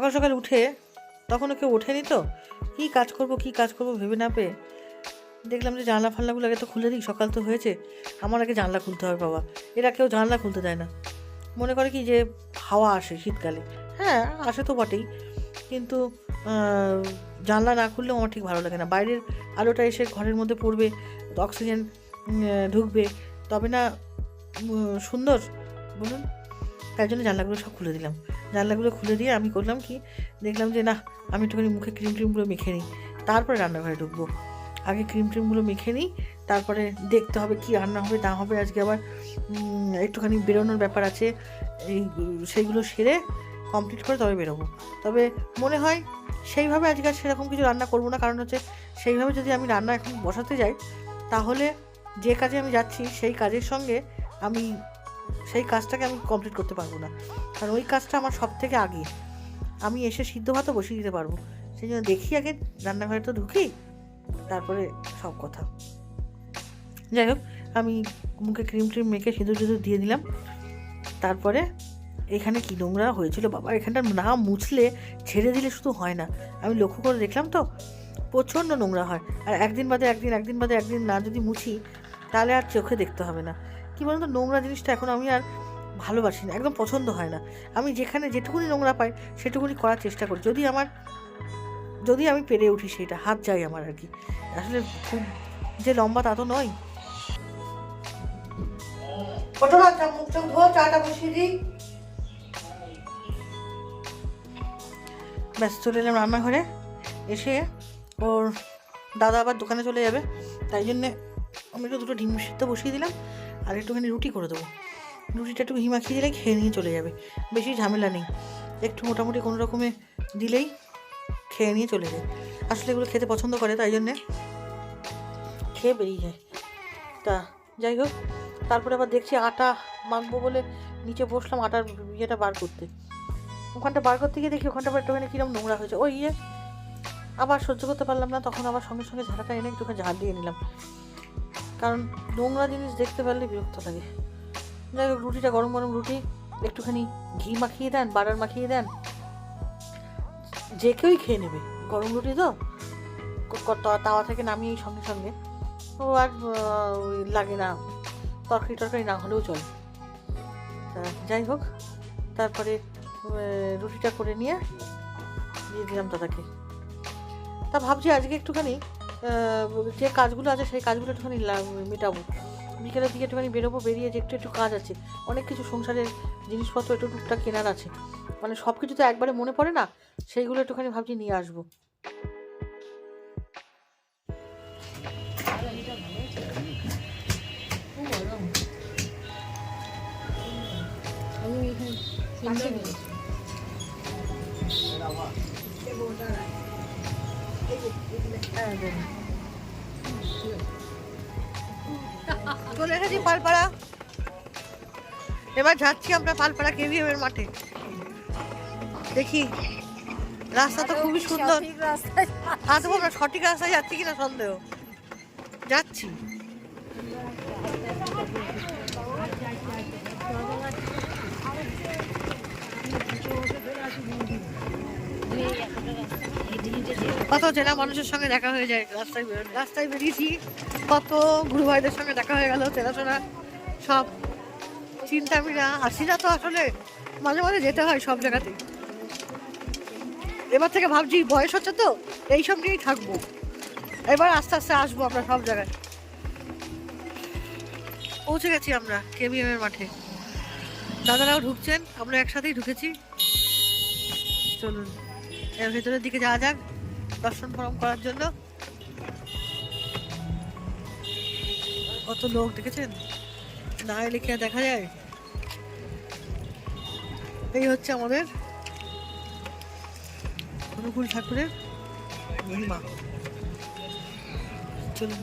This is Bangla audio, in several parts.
সকাল সকাল উঠে তখনও কেউ ওঠেনি, তো কী কাজ করব ভেবে না পেয়ে দেখলাম যে জানলা ফাল্লাগুলো আগে তো খুলে দিই, সকাল তো হয়েছে, আমার আগে জানলা খুলতে হবে। বাবা, এরা কেউ জানলা খুলতে দেয় না, মনে করে কি যে হাওয়া আসে শীতকালে। হ্যাঁ, আসে তো বটেই, কিন্তু জানলা না খুললেও আমার ঠিক ভালো লাগে না। বাইরের আলোটা এসে ঘরের মধ্যে পড়বে, অক্সিজেন ঢুকবে, তবে না সুন্দর, বলুন। তাই জন্য জানলাগুলো সব খুলে দিলাম। জানলাগুলো খুলে দিয়ে আমি করলাম কি, দেখলাম যে না, আমি একটুখানি মুখে ক্রিমগুলো মেখে নিই, তারপরে রান্নাঘরে ঢুকবো। আগে ক্রিমগুলো মেখে নিই, তারপরে দেখতে হবে কি রান্না হবে না হবে। আজকে আবার একটুখানি বেরোনোর ব্যাপার আছে, সেইগুলো সেরে কমপ্লিট করে তবে বেরোবো। তবে মনে হয় সেইভাবে আজকে আর সেরকম কিছু রান্না করবো না, কারণ হচ্ছে সেইভাবে যদি আমি রান্না এখন বসাতে যাই, তাহলে যে কাজে আমি যাচ্ছি সেই কাজের সঙ্গে আমি সেই কাজটাকে আমি কমপ্লিট করতে পারবো না, কারণ ওই কাজটা আমার সব থেকে আগে। আমি এসে সিদ্ধ ভাতও বসিয়ে দিতে পারবো, সেই জন্য দেখি আগে রান্নাঘরে তো ঢুকি, তারপরে সব কথা। যাই হোক, আমি মুখে ক্রিম মেখে সিঁদুর দিয়ে দিলাম। তারপরে এখানে কী নোংরা হয়েছিল বাবা, এখানটা না মুছলে, ছেড়ে দিলে শুধু হয় না। আমি লক্ষ্য করে দেখলাম তো, প্রচণ্ড নোংরা হয়। আর একদিন বাদে একদিন না যদি মুছি, তাহলে আর চোখে দেখতে হবে না। কী বলুন তো, নোংরা জিনিসটা এখন আমি আর ভালোবাসি না, একদম পছন্দ হয় না। আমি যেখানে যেটুকুনি নোংরা পাই সেটুকুনি করার চেষ্টা করি, যদি আমি পেরে উঠি, সেইটা হাত যায় আমার আর কি। আসলে খুব যে লম্বা তা তো নয়। মুখ চোখ ধোয়া, চাটা বসিয়ে দিই। ব্যাস, চলে এলাম রান্নাঘরে। এসে ওর দাদা আবার দোকানে চলে যাবে, তাই জন্যে আমি একটু দুটো ডিম সিদ্ধ বসিয়ে দিলাম, আর একটুখানি রুটি করে দেবো। রুটিটা একটু ঘি মাখিয়ে দিলে খেয়ে নিয়ে চলে যাবে, বেশি ঝামেলা নেই। একটু মোটামুটি কোনো রকমে দিলেই খেয়ে নিয়ে চলে যায়। আসলে এগুলো খেতে পছন্দ করে, তাই জন্যে খেয়ে বেরিয়ে যায়। তা যাই হোক, তারপরে আবার দেখছি আটা মাখবো বলে নিচে বসলাম আটার ইয়েটা বার করতে। ওখানটা বার করতে গিয়ে দেখি ওখানটা আবার একটুখানি কিরকম নোংরা হয়েছে। ওই আবার সহ্য করতে পারলাম না, তখন আবার সঙ্গে সঙ্গে ঝাড়াটা এনে একটুখানি ঝাড় দিয়ে নিলাম, কারণ নোংরা জিনিস দেখতে পারলে বিরক্ত লাগে। যাই হোক, রুটিটা গরম রুটি, একটুখানি ঘি মাখিয়ে দেন, বাটার মাখিয়ে দেন, যে কেউই খেয়ে নেবে। গরম রুটি তো তাওয়া থেকে নামিয়ে সঙ্গে সঙ্গে, ও আর লাগে না, তরকারি না হলেও চলে। যাই হোক, তারপরে রুটিটা করে নিয়ে দিয়ে দিলাম দাদাকে। তা ভাবছি আজকে একটুখানি যে কাজগুলো আছে সেই কাজগুলো একটুখানি মেটাবো। বিকেলের দিকে একটুখানি বেরোবো, বেরিয়ে যে একটু কাজ আছে, অনেক কিছু সংসারের জিনিসপত্র একটু টুকটাক কেনার আছে, মানে সব কিছু তো একবারে মনে পড়ে না, সেইগুলো একটুখানি ভাবছি নিয়ে আসবো। চলে এসেছি পালপাড়া, এবার যাচ্ছি আমরা পালপাড়া কেভিএমের মাঠে। দেখি, রাস্তা তো খুবই সুন্দর, আসবো আমরা সঠিক রাস্তায় যাচ্ছি কিনা সন্দেহ, যাচ্ছি। কত চেনা মানুষের সঙ্গে দেখা হয়ে যায় রাস্তায় বেরিয়েছি, কত গুরু ভাইদের সঙ্গে দেখা হয়ে গেল, চেনাশোনা সব। চিন্তা আমি না আসি না তো, আসলে মাঝে মাঝে যেতে হয় সব জায়গাতে। এবার থেকে ভাবছি বয়স হচ্ছে তো, এইসব নিয়েই থাকবো, এবার আস্তে আস্তে আসবো আমরা সব জায়গায়। পৌঁছে গেছি আমরা কেভিএমের মাঠে, দাদারাও ঢুকছেন, আমরা একসাথেই ঢুকেছি। চলুন এর ভেতরের দিকে যাওয়া যাক দর্শন ফরম করার জন্য। কত লোক দেখেছেন, না এলে কি দেখা যায়। এই হচ্ছে আমাদের অনুকূল ঠাকুরের মহিমা। চলুন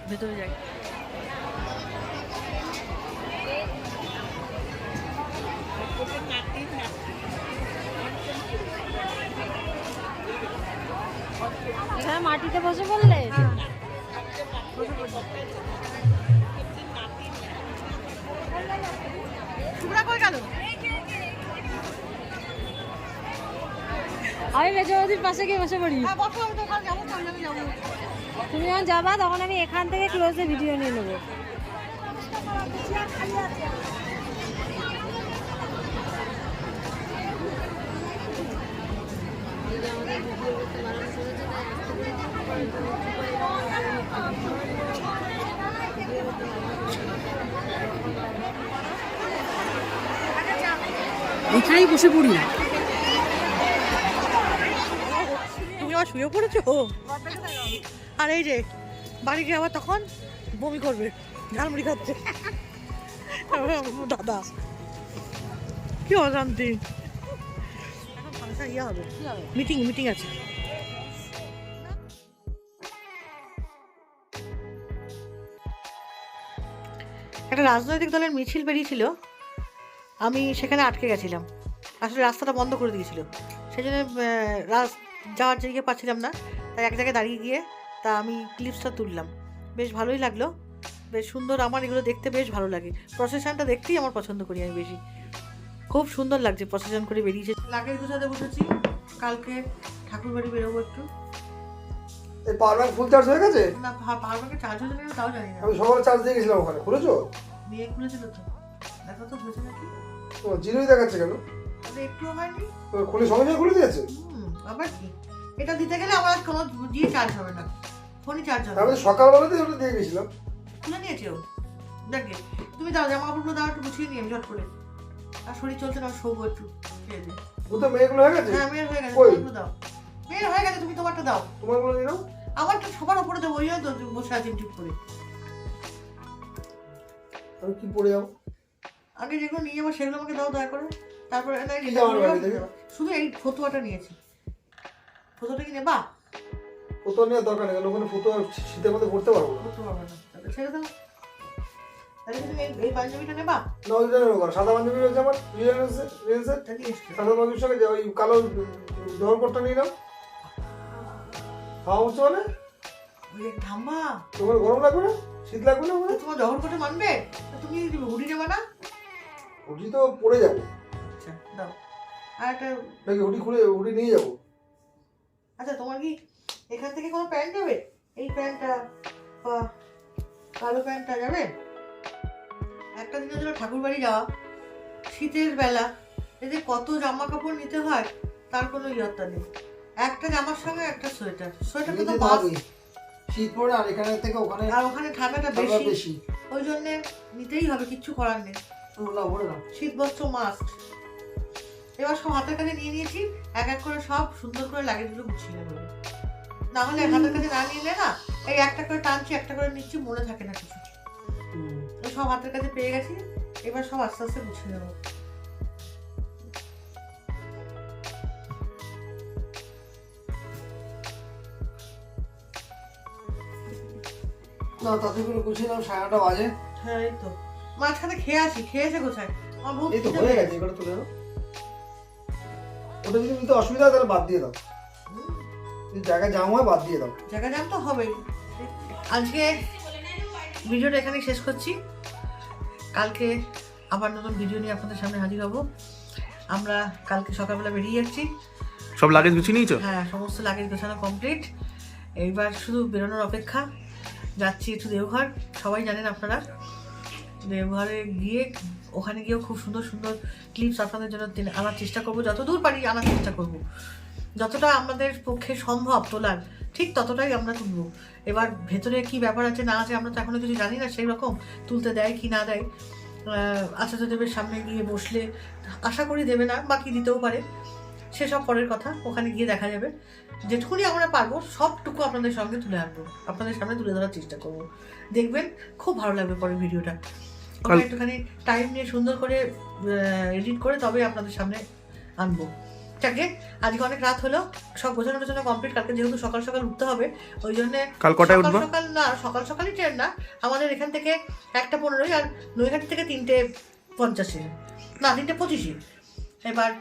ভেতরে যাই। মাটিতে বসে পড়লে শুভ্রা কই গেল? আমি মেজবৌদির পাশে গিয়ে বসে পড়ি। তুমি যখন যাবা তখন আমি এখান থেকে ক্লোজে ভিডিও নিয়ে নেবো। এখানেই বসে পড়ি। তুমি আবার শুয়ে পড়েছো? আর এই যে বাড়ি গিয়ে আবার তখন বমি করবে, ঝালমুড়ি খাচ্ছে দাদা। কি অশান্তি। এখন ফাংশন ইয়ে হবে, মিটিং আছে। একটা রাজনৈতিক দলের মিছিল বেরিয়েছিল, আমি সেখানে আটকে গেছিলাম। আসলে রাস্তাটা বন্ধ করে দিয়েছিল, সেই জন্য যাওয়ার জায়গায় পাচ্ছিলাম না। তাই এক জায়গায় দাঁড়িয়ে গিয়ে আমি ক্লিপসটা তুললাম। বেশ ভালোই লাগলো, বেশ সুন্দর। আমার এগুলো দেখতে বেশ ভালো লাগে। প্রসেশনটা দেখতেই আমার পছন্দ করি আমি বেশি। খুব সুন্দর লাগছে প্রসেশন করে বেরিয়েছে। লাগেজ গুছাতে বসেছি, কালকে ঠাকুর বাড়ি বেরোবো একটু। এই পাওয়ার ব্যাংক ফুল চার্জ হয়ে গেছে? না, পাওয়ার ব্যাংকে চার্জ হয়েছে কিনা তাও জানি না। আমি সকালে চার্জ দিয়ে গেছিলাম ওখানে। খুলেছো? নিয়ে খুলেছিল তো, দেখো তো হয়েছে নাকি। তো জিরোই দেখাচ্ছে কেন? একটুও হয়নি। খুলে সঙ্গে খুলে দিয়েছে? আবার কি, এটা দিতে গেলে আমার কোনো দিয়ে চার্জ হবে না, ফোনই চার্জ হবে। আমি সকালবেলাতেই ওটা দিয়ে গেছিলাম। খুলে নিয়েছে ও। দেখে তুমি দাও, জামা কাপড়গুলো দাও, একটু গুছিয়ে নিয়ে ঝট করে। আর শরীর চলছে না, শোবো একটু। দুটো মেয়েগুলো হয়ে গেছে? হ্যাঁ, মেয়ের হয়ে গেছে। তোমারটা দাও। মেয়ের হয়ে গেছে, তুমি তোমারটা দাও। তোমারগুলো নিয়ে নাও। আমারটা সবার উপরে দেবো, ওই তো বসে আছি চুপ করে। আমি কি পরে যাবো? আগে যেগুলো নিয়ে যাবো সেগুলো আমাকে দাও দয়া করে। তারপরে শুধু এই ফতুয়াটা নিয়েছি। ফতুয়াটা কি নেবা? ফটো নেওয়ার দরকার নেই, কারণ ওখানে ফটো শীতের মধ্যে পড়তে পারবো না। পড়তে পারবে না, তাহলে ছেড়ে দাও। তাহলে তুমি এই পাঞ্জাবিটা নেবা? না, ওইটা নেবো। সাদা পাঞ্জাবি রয়েছে আমার, রিয়েন্সের। সাদা পাঞ্জাবির সঙ্গে ওই কালো জহর কোটটা নিয়ে নাও। হাওয়া হচ্ছে মানে ঠাম্মা, তোমার গরম লাগবে না? শীত লাগবে না? তোমার জহর কোটে মানবে? তুমি হুডি নেবা না? হুডি তো পরে যাবো। আচ্ছা দাও। আর একটা নাকি হুডি নিয়ে যাবো? আচ্ছা, তোমার কি এখান থেকে কোনো প্যান্ট যাবে? এই প্যান্টটা বা কালো প্যান্টটা যাবে? একটা দিনের জন্য ঠাকুর বাড়ি যাওয়া, শীতের বেলা, এতে কত জামা কাপড় নিতে হয় তার কোনো ইয়ত্তা নেই। একটা জামার সঙ্গে একটা সোয়েটার তো মাস্ট। শীত পড়ে আর এখানে থেকে ওখানে, আর ওখানে ঠান্ডাটা বেশি, ওই জন্যে নিতেই হবে, কিচ্ছু করার নেই। শীত বস্ত্র মাস্ট। এবার সব হাতের কাছে নিয়ে নিয়েছি, এক এক করে সব সুন্দর করে লাগেজগুলো গুছিয়ে নেবো। না হলে হাতের কাছে না নিলে না, এই একটা করে টানছি, একটা করে নিচ্ছি, মনে থাকে না কিছু। সব হাতের কাছে পেয়ে গেছি, এবার সব আস্তে আস্তে গুছিয়ে নেবো। না, তাতে করে গুছিয়ে নাও। 9:30 বাজে। হ্যাঁ, এই তো মাঝখানে খেয়ে আসি। খেয়েছে কোথায়? আমার বহু এই তো হয়ে গেছে, এগুলো তুলে নাও। ওটা যদি নিতে অসুবিধা হয় তাহলে বাদ দিয়ে দাও। জায়গা জাম হয়, বাদ দিয়ে দাও। জায়গা জাম তো হবেই। আজকে ভিডিওটা এখানেই শেষ করছি। কালকে আবার নতুন ভিডিও নিয়ে আপনাদের সামনে হাজির হব। আমরা কালকে সকালবেলা বেরিয়ে যাচ্ছি। সব লাগেজ গুছিয়ে নিয়েছো? হ্যাঁ, সমস্ত লাগেজ গোছানো কমপ্লিট। এইবার শুধু বেরোনোর অপেক্ষা। যাচ্ছি একটু দেওঘর, সবাই জানেন আপনারা। দেওঘরে গিয়ে ওখানে গিয়েও খুব সুন্দর সুন্দর ক্লিপস আপনাদের জন্য আনার চেষ্টা করবো, যতদূর পারি আনার চেষ্টা করব। যতটা আমাদের পক্ষে সম্ভব তোলার, ঠিক ততটাই আমরা তুলব। এবার ভেতরে কি ব্যাপার আছে না আছে আমরা তো এখনো কিছু জানি না, সেই রকম তুলতে দেয় কি না দেয়। আচার্যদেবের সামনে গিয়ে বসলে আশা করি দেবে না, বা কি দিতেও পারে, সেসব পরের কথা। ওখানে গিয়ে দেখা যাবে। যেটুকুনি আমরা পারবো সবটুকু আপনাদের সঙ্গে তুলে আনবো, আপনাদের সামনে তুলে ধরার চেষ্টা করবো। দেখবেন খুব ভালো লাগবে পরের ভিডিওটা। ওখানে একটুখানি টাইম নিয়ে সুন্দর করে এডিট করে তবে আপনাদের সামনে আনবো। যাকে আজকে অনেক রাত হলো, সব গোছানো টোছানো কমপ্লিট। কালকে যেহেতু সকাল সকাল উঠতে হবে, ওই জন্যে সকাল সকালই ট্রেন না আমাদের এখান থেকে 1:15, আর নৈহাটি থেকে 3:50, না 3:25। এবার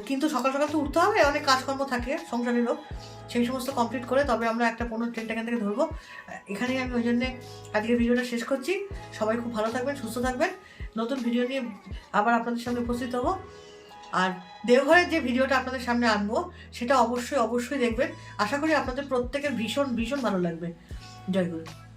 কিন্তু সকাল সকাল তো উঠতে হবে, অনেক কাজকর্ম থাকে সংসারেরও, সেই সমস্ত কমপ্লিট করে তবে আমরা 1:15 ট্রেনটা এখান থেকে ধরবো। এখানেই আমি ওই জন্যে আজকের ভিডিওটা শেষ করছি। সবাই খুব ভালো থাকবেন, সুস্থ থাকবেন। নতুন ভিডিও নিয়ে আবার আপনাদের সামনে উপস্থিত হবো। আর দেওঘরের যে ভিডিওটা আপনাদের সামনে আনবো সেটা অবশ্যই অবশ্যই দেখবেন। আশা করি আপনাদের প্রত্যেকের ভীষণ ভীষণ ভালো লাগবে। জয় গুরু।